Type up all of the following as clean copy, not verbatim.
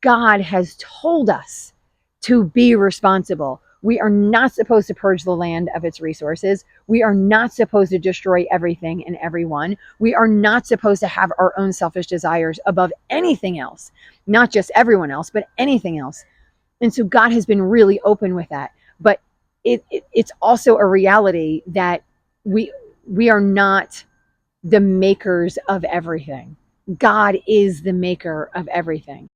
God has told us to be responsible. We are not supposed to purge the land of its resources. We are not supposed to destroy everything and everyone. We are not supposed to have our own selfish desires above anything else, not just everyone else, but anything else. And so God has been really open with that. But it's also a reality that we we are not the makers of everything. God is the maker of everything.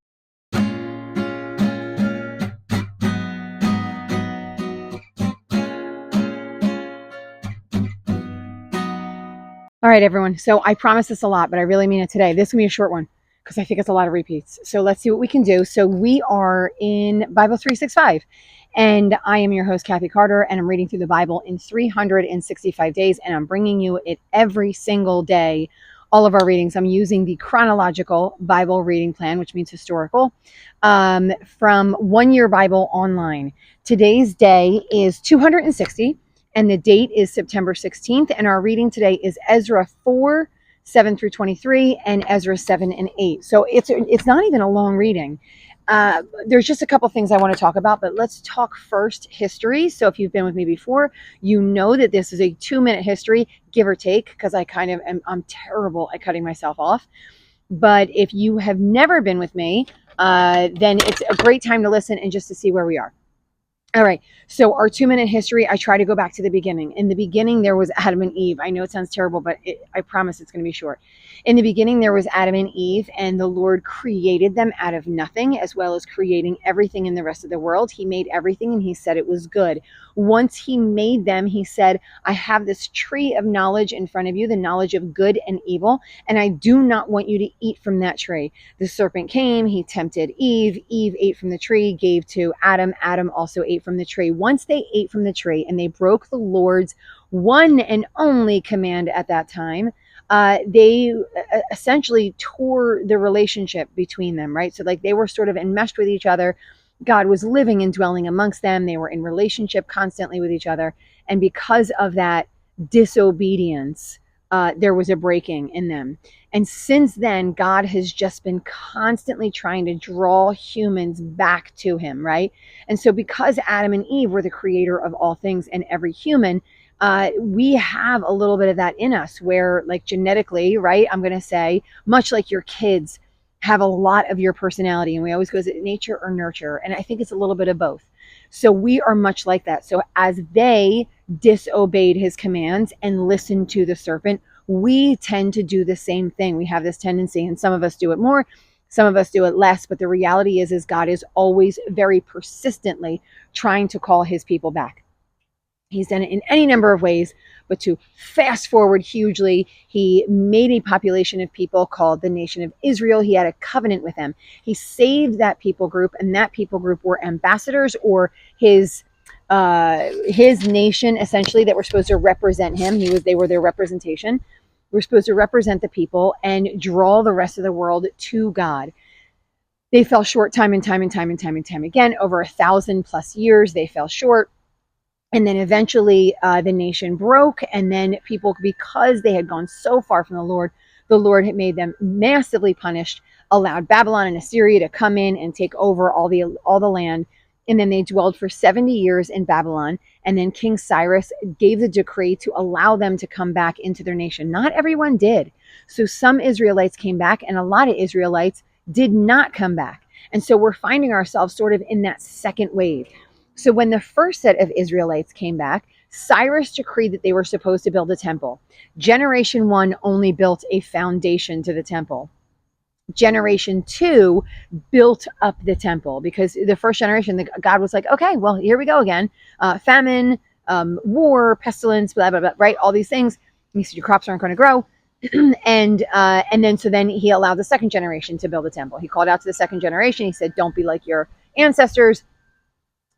All right, everyone. So I promise this a lot, but I really mean it today. This is going to be a short one because I think it's a lot of repeats. So let's see what we can do. So we are in Bible 365, and I am your host, Kathy Carter, and I'm reading through the Bible in 365 days, and I'm bringing you it every single day. All of our readings, I'm using the chronological Bible reading plan, which means historical, from One Year Bible Online. Today's day is 260. And the date is September 16th. And our reading today is Ezra 4, 7 through 23, and Ezra 7 and 8. So it's not even a long reading. There's just a couple things I want to talk about, but let's talk first history. So if you've been with me before, you know that this is a 2-minute history, give or take, because I'm terrible at cutting myself off. But if you have never been with me, then it's a great time to listen and just to see where we are. All right. So our 2-minute history, I try to go back to the beginning. In the beginning, there was Adam and Eve. I know it sounds terrible, but I promise it's going to be short. In the beginning, there was Adam and Eve, and the Lord created them out of nothing, as well as creating everything in the rest of the world. He made everything, and he said it was good. Once he made them, he said, I have this tree of knowledge in front of you, the knowledge of good and evil, and I do not want you to eat from that tree. The serpent came, he tempted Eve. Eve ate from the tree, gave to Adam. Adam also ate from the tree. Once they ate from the tree and they broke the Lord's one and only command at that time, they essentially tore the relationship between them, right? So like they were sort of enmeshed with each other. God was living and dwelling amongst them. They were in relationship constantly with each other. And because of that disobedience, there was a breaking in them. And since then, God has just been constantly trying to draw humans back to him, right? And so because Adam and Eve were the creator of all things and every human, we have a little bit of that in us where, like, genetically, right? I'm going to say, much like your kids have a lot of your personality, and we always go, is it nature or nurture? And I think it's a little bit of both. So we are much like that. So as they disobeyed his commands and listened to the serpent, we tend to do the same thing. We have this tendency, and some of us do it more, some of us do it less. But the reality is God is always very persistently trying to call his people back. He's done it in any number of ways, but to fast forward hugely, he made a population of people called the nation of Israel. He had a covenant with them. He saved that people group, and that people group were ambassadors, or his nation, essentially, that were supposed to represent him. They were their representation. We're supposed to represent the people and draw the rest of the world to God. They fell short time and time again. Over 1,000+ years, they fell short. And then eventually the nation broke, and then people, because they had gone so far from the Lord had made them massively punished, allowed Babylon and Assyria to come in and take over all the land. And then they dwelled for 70 years in Babylon. And then King Cyrus gave the decree to allow them to come back into their nation. Not everyone did. So some Israelites came back, and a lot of Israelites did not come back. And so we're finding ourselves sort of in that second wave. So when the first set of Israelites came back, Cyrus decreed that they were supposed to build a temple. Generation 1 only built a foundation to the temple. Generation 2 built up the temple, because the first generation, God was like, okay, well, here we go again. Famine, war, pestilence, blah, blah, blah, right? All these things. He said, your crops aren't going to grow. And then he allowed the second generation to build a temple. He called out to the second generation. He said, don't be like your ancestors,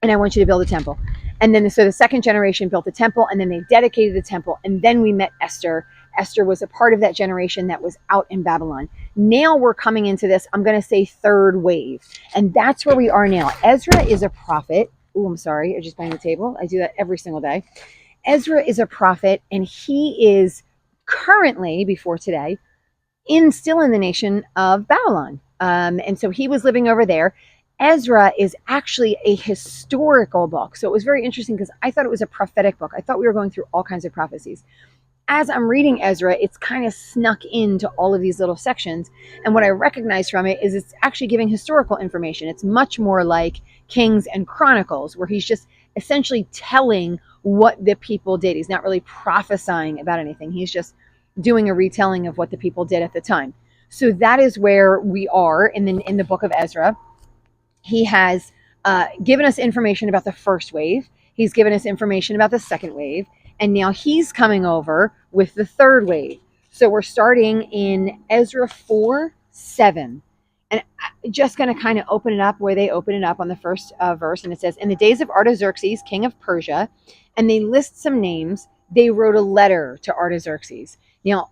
and I want you to build a temple. And then so the second generation built the temple, and then they dedicated the temple. And then we met Esther. Esther was a part of that generation that was out in Babylon. Now we're coming into this, I'm going to say, third wave. And that's where we are now. Ezra is a prophet. Oh, I'm sorry. I just banged the table. I do that every single day. Ezra is a prophet, and he is currently, before today, still in the nation of Babylon. And so he was living over there. Ezra is actually a historical book. So it was very interesting because I thought it was a prophetic book. I thought we were going through all kinds of prophecies. As I'm reading Ezra, it's kind of snuck into all of these little sections. And what I recognize from it is it's actually giving historical information. It's much more like Kings and Chronicles, where he's just essentially telling what the people did. He's not really prophesying about anything. He's just doing a retelling of what the people did at the time. So that is where we are in the book of Ezra. He has given us information about the first wave. He's given us information about the second wave. And now he's coming over with the third wave. So we're starting in Ezra 4:7. And I'm just going to kind of open it up where they open it up on the first verse. And it says, in the days of Artaxerxes, king of Persia, and they list some names, they wrote a letter to Artaxerxes. Now,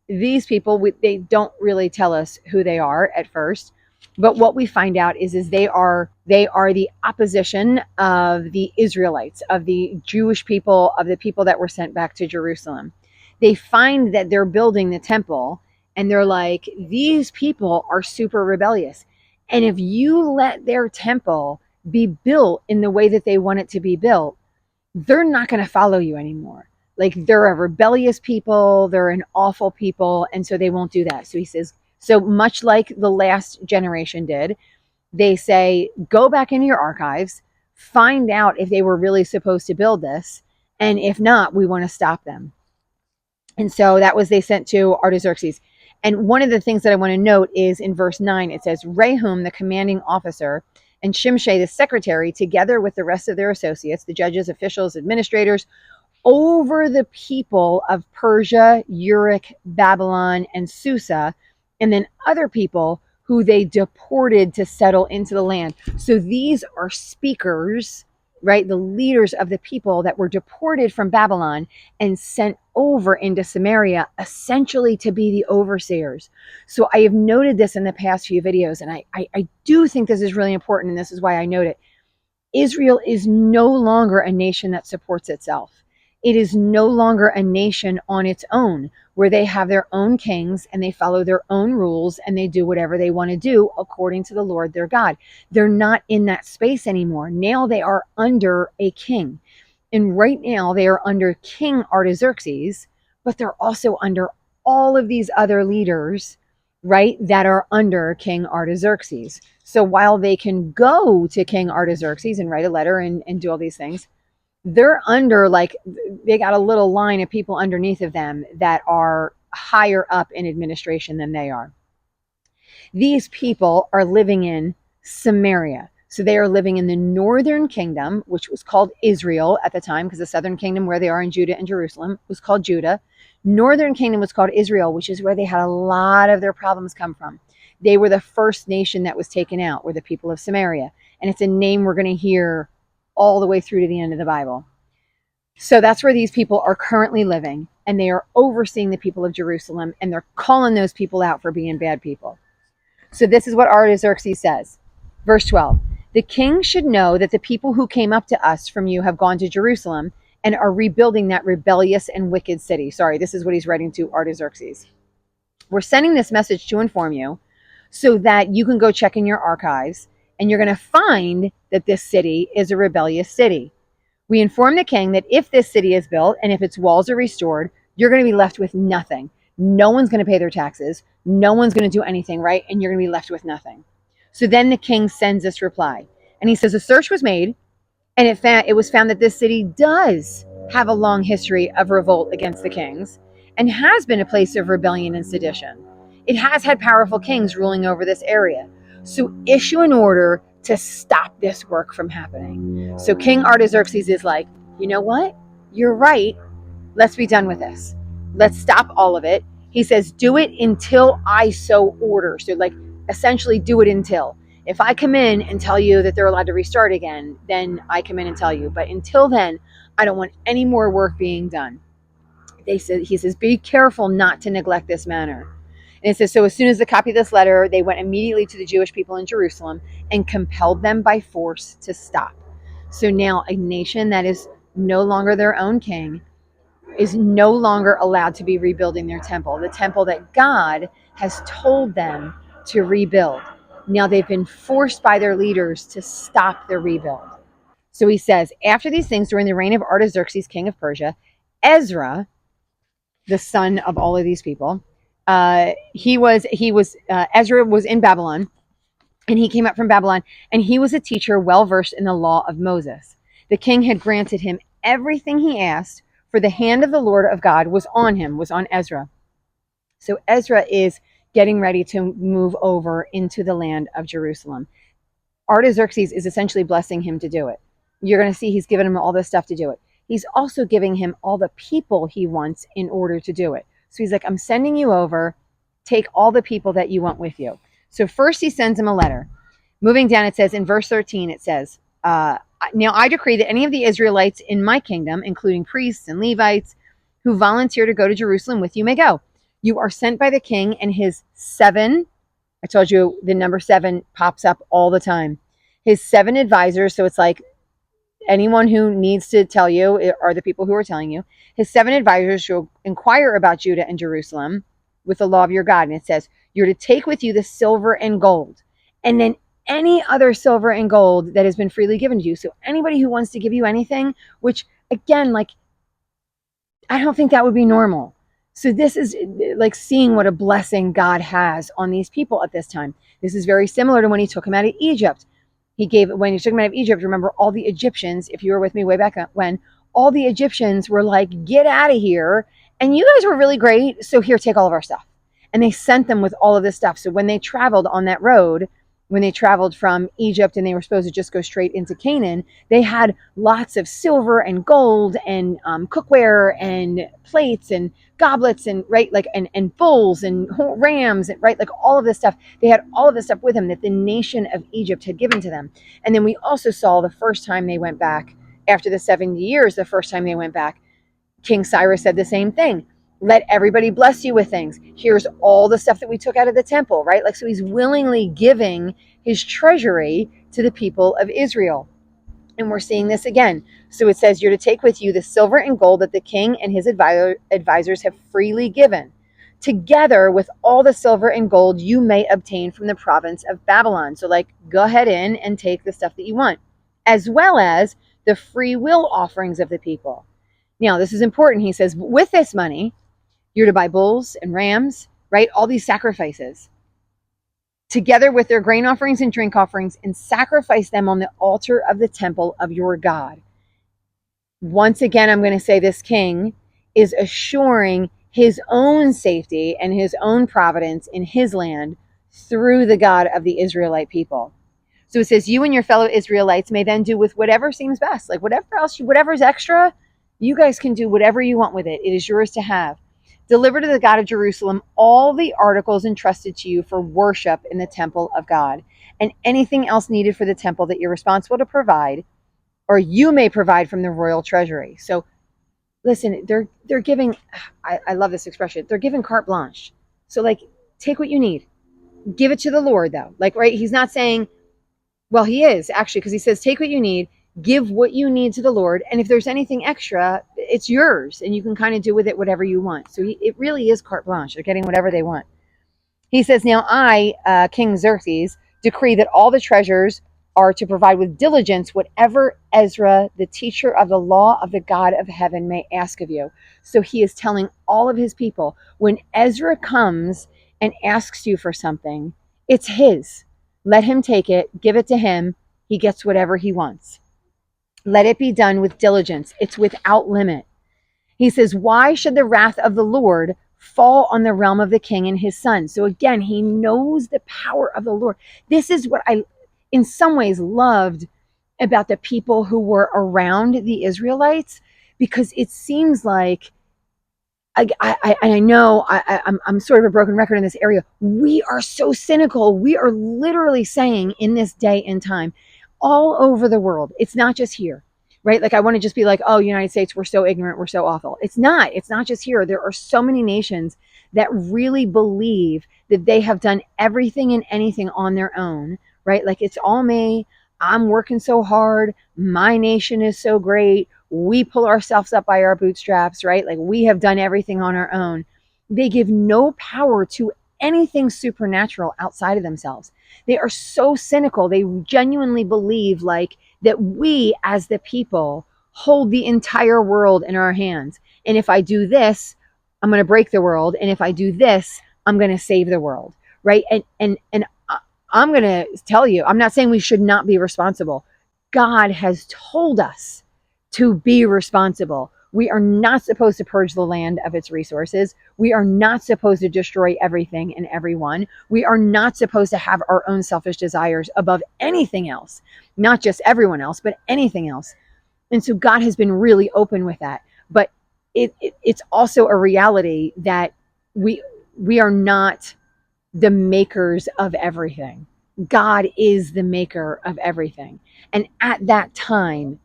these people, they don't really tell us who they are at first. But what we find out is they are the opposition of the Israelites, of the Jewish people, of the people that were sent back to Jerusalem. They find that they're building the temple, and they're like, these people are super rebellious. And if you let their temple be built in the way that they want it to be built, they're not going to follow you anymore. Like, they're a rebellious people, they're an awful people, and so they won't do that. So he says, so much like the last generation did, they say, go back into your archives, find out if they were really supposed to build this, and if not, we want to stop them. And so that was they sent to Artaxerxes. And one of the things that I want to note is in verse 9, it says, Rehum, the commanding officer, and Shimshai, the secretary, together with the rest of their associates, the judges, officials, administrators, over the people of Persia, Uruk, Babylon, and Susa, and then other people who they deported to settle into the land. So these are speakers, right? The leaders of the people that were deported from Babylon and sent over into Samaria, essentially to be the overseers. So I have noted this in the past few videos, and I do think this is really important, and this is why I note it. Israel is no longer a nation that supports itself. It is no longer a nation on its own, where they have their own kings and they follow their own rules and they do whatever they want to do according to the Lord their God. They're not in that space anymore. Now they are under a king. And right now they are under King Artaxerxes, but they're also under all of these other leaders, right, that are under King Artaxerxes. So while they can go to King Artaxerxes and write a letter and do all these things, they're under, like, they got a little line of people underneath of them that are higher up in administration than they are. These people are living in Samaria. So they are living in the northern kingdom, which was called Israel at the time, because the southern kingdom where they are in Judah and Jerusalem was called Judah. Northern kingdom was called Israel, which is where they had a lot of their problems come from. They were the first nation that was taken out, were the people of Samaria. And it's a name we're going to hear all the way through to the end of the Bible. So that's where these people are currently living, and they are overseeing the people of Jerusalem, and they're calling those people out for being bad people. So this is what Artaxerxes says. Verse 12, the king should know that the people who came up to us from you have gone to Jerusalem and are rebuilding that rebellious and wicked city. Sorry, this is what he's writing to Artaxerxes. We're sending this message to inform you so that you can go check in your archives, and you're going to find that this city is a rebellious city. We inform the king that if this city is built and if its walls are restored, you're going to be left with nothing. No one's going to pay their taxes. No one's going to do anything, right? And you're going to be left with nothing. So then the king sends this reply. And he says, a search was made, and it was found that this city does have a long history of revolt against the kings and has been a place of rebellion and sedition. It has had powerful kings ruling over this area. So issue an order to stop this work from happening. So King Artaxerxes is like, you know what? You're right. Let's be done with this. Let's stop all of it. He says, do it until I so order. So, like, essentially do it until. If I come in and tell you that they're allowed to restart again, then I come in and tell you. But until then, I don't want any more work being done. He says, be careful not to neglect this matter. And it says, so as soon as they copied this letter, they went immediately to the Jewish people in Jerusalem and compelled them by force to stop. So now a nation that is no longer their own king is no longer allowed to be rebuilding their temple, the temple that God has told them to rebuild. Now they've been forced by their leaders to stop their rebuild. So he says, after these things, during the reign of Artaxerxes, king of Persia, Ezra, the son of all of these people, Ezra was in Babylon, and he came up from Babylon, and he was a teacher well versed in the law of Moses. The king had granted him everything he asked, for the hand of the Lord of God was on him, was on Ezra. So Ezra is getting ready to move over into the land of Jerusalem. Artaxerxes is essentially blessing him to do it. You're going to see he's given him all this stuff to do it. He's also giving him all the people he wants in order to do it. So he's like, I'm sending you over. Take all the people that you want with you. So first he sends him a letter. Moving down, it says in verse 13, it says, now I decree that any of the Israelites in my kingdom, including priests and Levites, who volunteer to go to Jerusalem with you may go. You are sent by the king and his 7. I told you the number 7 pops up all the time. His 7 advisors, so it's like anyone who needs to tell you are the people who are telling you. His 7 advisors will inquire about Judah and Jerusalem with the law of your God. And it says, you're to take with you the silver and gold, and then any other silver and gold that has been freely given to you. So anybody who wants to give you anything, which again, like, I don't think that would be normal. So this is like seeing what a blessing God has on these people at this time. This is very similar to when he took them out of Egypt. When he took them out of Egypt, remember all the Egyptians, if you were with me way back when, all the Egyptians were like, get out of here. And you guys were really great. So here, take all of our stuff. And they sent them with all of this stuff. So when they traveled on that road, when they traveled from Egypt and they were supposed to just go straight into Canaan, they had lots of silver and gold and cookware and plates and goblets and and bulls and rams and like all of this stuff. They had all of this stuff with them that the nation of Egypt had given to them. And then we also saw the first time they went back after the 70 years, the first time they went back, King Cyrus said the same thing. Let everybody bless you with things. Here's all the stuff that we took out of the temple, right? Like, so he's willingly giving his treasury to the people of Israel. And we're seeing this again. So it says, you're to take with you the silver and gold that the king and his advisors have freely given, together with all the silver and gold you may obtain from the province of Babylon. So like, go ahead in and take the stuff that you want, as well as the free will offerings of the people. Now, this is important. He says, with this money, you're to buy bulls and rams, right? All these sacrifices, together with their grain offerings and drink offerings, and sacrifice them on the altar of the temple of your God. Once again, I'm going to say this king is assuring his own safety and his own providence in his land through the God of the Israelite people. So it says, you and your fellow Israelites may then do with whatever seems best, like whatever's extra, you guys can do whatever you want with it. It is yours to have. Deliver to the God of Jerusalem all the articles entrusted to you for worship in the temple of God, and anything else needed for the temple that you're responsible to provide, or you may provide from the royal treasury. So listen, they're giving, I love this expression, they're giving carte blanche. So like, take what you need. Give it to the Lord though. Like, right, he's not saying, well, he is actually, because he says, take what you need, give what you need to the Lord, and if there's anything extra, it's yours, and you can kind of do with it whatever you want. So it really is carte blanche. They're getting whatever they want. He says, now I, King Xerxes, decree that all the treasures are to provide with diligence whatever Ezra, the teacher of the law of the God of heaven, may ask of you. So he is telling all of his people, when Ezra comes and asks you for something, it's his. Let him take it, give it to him. He gets whatever he wants. Let it be done with diligence. It's without limit. He says, why should the wrath of the Lord fall on the realm of the king and his son? So again, he knows the power of the Lord. This is what I, in some ways, loved about the people who were around the Israelites, because it seems like, I know I'm sort of a broken record in this area. We are so cynical. We are literally saying in this day and time, all over the world, it's not just here, right? Like, I want to just be like, oh, United States, we're so ignorant, we're so awful. It's not just here. There are so many nations that really believe that they have done everything and anything on their own, right? Like, it's all me. I'm working so hard. My nation is so great. We pull ourselves up by our bootstraps, right? Like, we have done everything on our own. They give no power to anything supernatural outside of themselves. They are so cynical. They genuinely believe like that we as the people hold the entire world in our hands. And if I do this, I'm going to break the world. And if I do this, I'm going to save the world. Right. And I'm going to tell you, I'm not saying we should not be responsible. God has told us to be responsible. We are not supposed to purge the land of its resources. We are not supposed to destroy everything and everyone. We are not supposed to have our own selfish desires above anything else, not just everyone else, but anything else. And so God has been really open with that. But it's also a reality that we are not the makers of everything. God is the maker of everything. And at that time,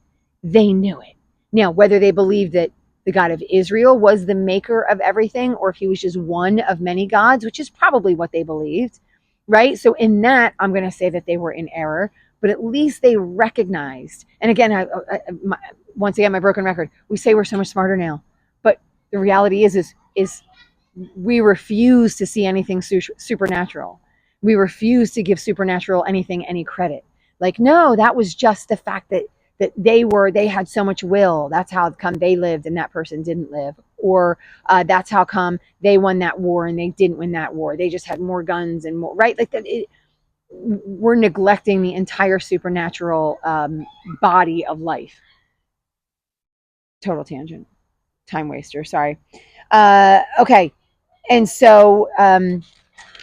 they knew it. Now, whether they believed that the God of Israel was the maker of everything, or if he was just one of many gods, which is probably what they believed, right? So in that, I'm going to say that they were in error, but at least they recognized. And again, once again, my broken record, we say we're so much smarter now, but the reality is we refuse to see anything supernatural. We refuse to give supernatural anything any credit. Like, no, that was just the fact that they had so much will. That's how come they lived and that person didn't live. Or that's how come they won that war and they didn't win that war. They just had more guns and more, right? Like that. We're neglecting the entire supernatural body of life. Total tangent. Time waster. Sorry. Okay. And so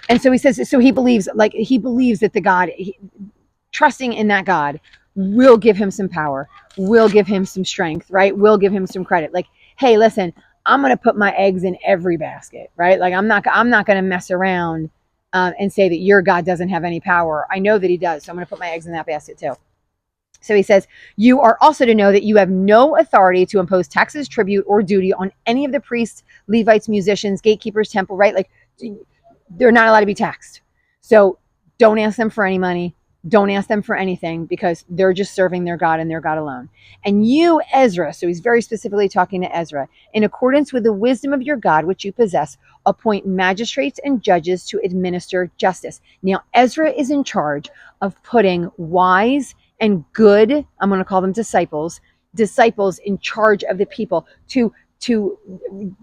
he says, so he believes that the God, trusting in that God will give him some power, will give him some strength, right? Will give him some credit. Like, hey, listen, I'm going to put my eggs in every basket, right? Like I'm not going to mess around and say that your God doesn't have any power. I know that he does. So I'm going to put my eggs in that basket too. So he says, you are also to know that you have no authority to impose taxes, tribute, or duty on any of the priests, Levites, musicians, gatekeepers, temple, right? Like they're not allowed to be taxed. So don't ask them for any money. Don't ask them for anything because they're just serving their God and their God alone. And you, Ezra, so he's very specifically talking to Ezra, in accordance with the wisdom of your God, which you possess, appoint magistrates and judges to administer justice. Now, Ezra is in charge of putting wise and good, I'm going to call them disciples in charge of the people to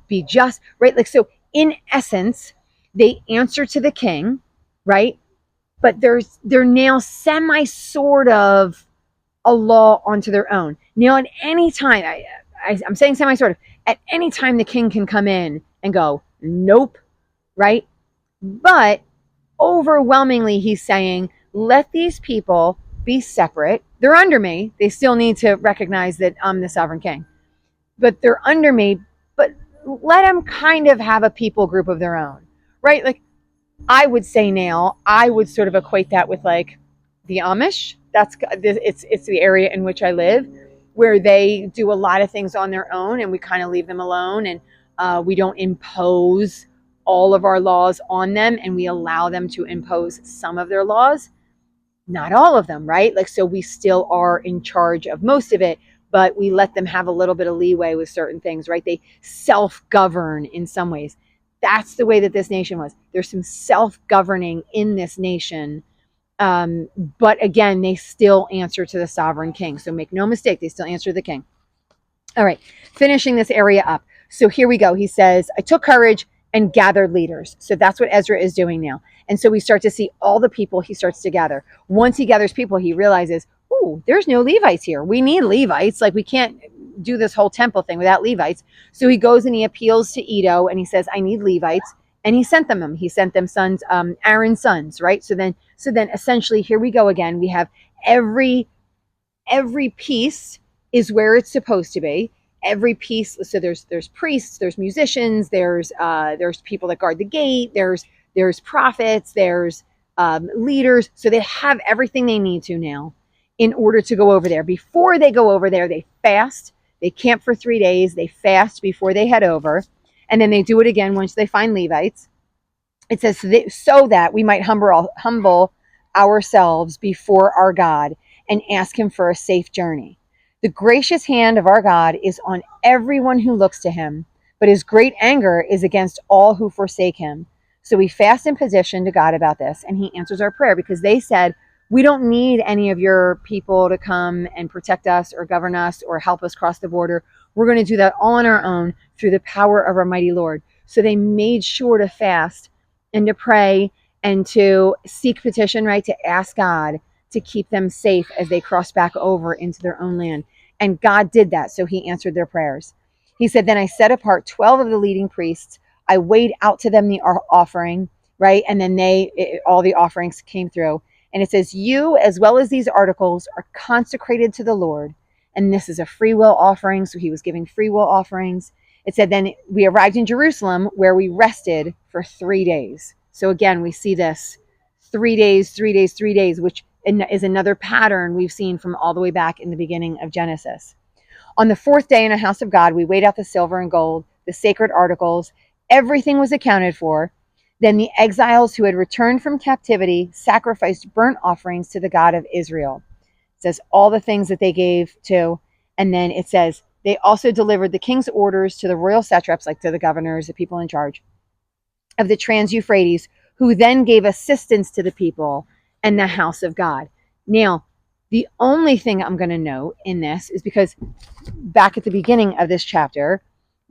be just, right? Like, so in essence, they answer to the king, right? But they're now semi sort of a law onto their own. Now, at any time, I'm saying semi sort of, at any time the king can come in and go, nope, right? But overwhelmingly, he's saying, let these people be separate. They're under me. They still need to recognize that I'm the sovereign king. But they're under me, but let them kind of have a people group of their own, right? Like, I would say now, I would sort of equate that with like the Amish. It's the area in which I live, where they do a lot of things on their own, and we kind of leave them alone, and we don't impose all of our laws on them, and we allow them to impose some of their laws, not all of them, right? Like, so we still are in charge of most of it, but we let them have a little bit of leeway with certain things, right? They self-govern in some ways. That's the way that this nation was. There's some self-governing in this nation. But again, they still answer to the sovereign king. So make no mistake, they still answer to the king. All right, finishing this area up. So here we go. He says, I took courage and gathered leaders. So that's what Ezra is doing now. And so we start to see all the people he starts to gather. Once he gathers people, he realizes, oh, there's no Levites here. We need Levites. Like, we can't do this whole temple thing without Levites. So he goes and he appeals to Edo and he says, I need Levites. And he sent them. He sent them sons, Aaron's sons, right? So then essentially, here we go again. We have every piece is where it's supposed to be. Every piece. So there's priests, there's musicians, there's people that guard the gate, there's prophets, there's leaders. So they have everything they need to now in order to go over there. Before they go over there, they fast. They camp for 3 days. They fast before they head over. And then they do it again once they find Levites. It says, so that we might humble ourselves before our God and ask him for a safe journey. The gracious hand of our God is on everyone who looks to him, but his great anger is against all who forsake him. So we fast and petition to God about this, and he answers our prayer because they said, we don't need any of your people to come and protect us or govern us or help us cross the border. We're going to do that all on our own through the power of our mighty Lord. So they made sure to fast and to pray and to seek petition, right? To ask God to keep them safe as they cross back over into their own land. And God did that. So he answered their prayers. He said, then I set apart 12 of the leading priests. I weighed out to them the offering, right? And then all the offerings came through. And it says, you, as well as these articles, are consecrated to the Lord. And this is a free will offering. So he was giving free will offerings. It said, then we arrived in Jerusalem where we rested for 3 days. So again, we see this 3 days, 3 days, 3 days, which is another pattern we've seen from all the way back in the beginning of Genesis. On the 4th day in the house of God, we weighed out the silver and gold, the sacred articles. Everything was accounted for. Then the exiles who had returned from captivity sacrificed burnt offerings to the God of Israel. It says all the things that they gave to. And then it says they also delivered the king's orders to the royal satraps, like to the governors, the people in charge of the Trans-Euphrates, who then gave assistance to the people and the house of God. Now, the only thing I'm going to note in this is because back at the beginning of this chapter,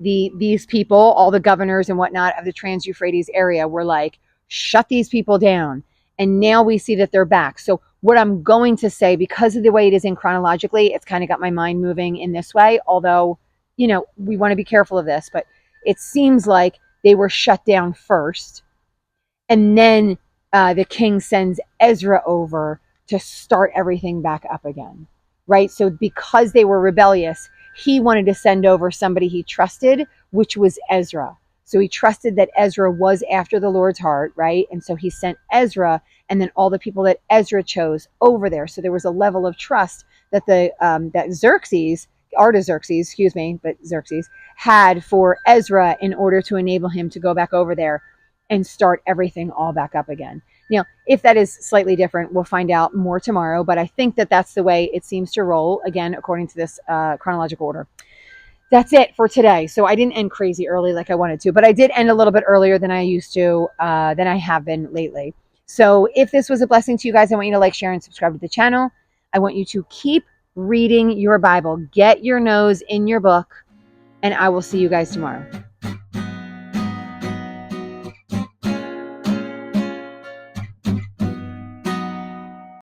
these people, all the governors and whatnot of the Trans-Euphrates area were like, shut these people down. And now we see that they're back. So what I'm going to say, because of the way it is in chronologically, it's kind of got my mind moving in this way. Although, we want to be careful of this, but it seems like they were shut down first. And then the king sends Ezra over to start everything back up again, right? So because they were rebellious, he wanted to send over somebody he trusted, which was Ezra. So he trusted that Ezra was after the Lord's heart, right? And so he sent Ezra and then all the people that Ezra chose over there. So there was a level of trust that that Xerxes had for Ezra in order to enable him to go back over there and start everything all back up again. Now, if that is slightly different, we'll find out more tomorrow, but I think that that's the way it seems to roll, again, according to this chronological order. That's it for today. So I didn't end crazy early like I wanted to, but I did end a little bit earlier than I used to, than I have been lately. So if this was a blessing to you guys, I want you to like, share, and subscribe to the channel. I want you to keep reading your Bible. Get your nose in your book, and I will see you guys tomorrow.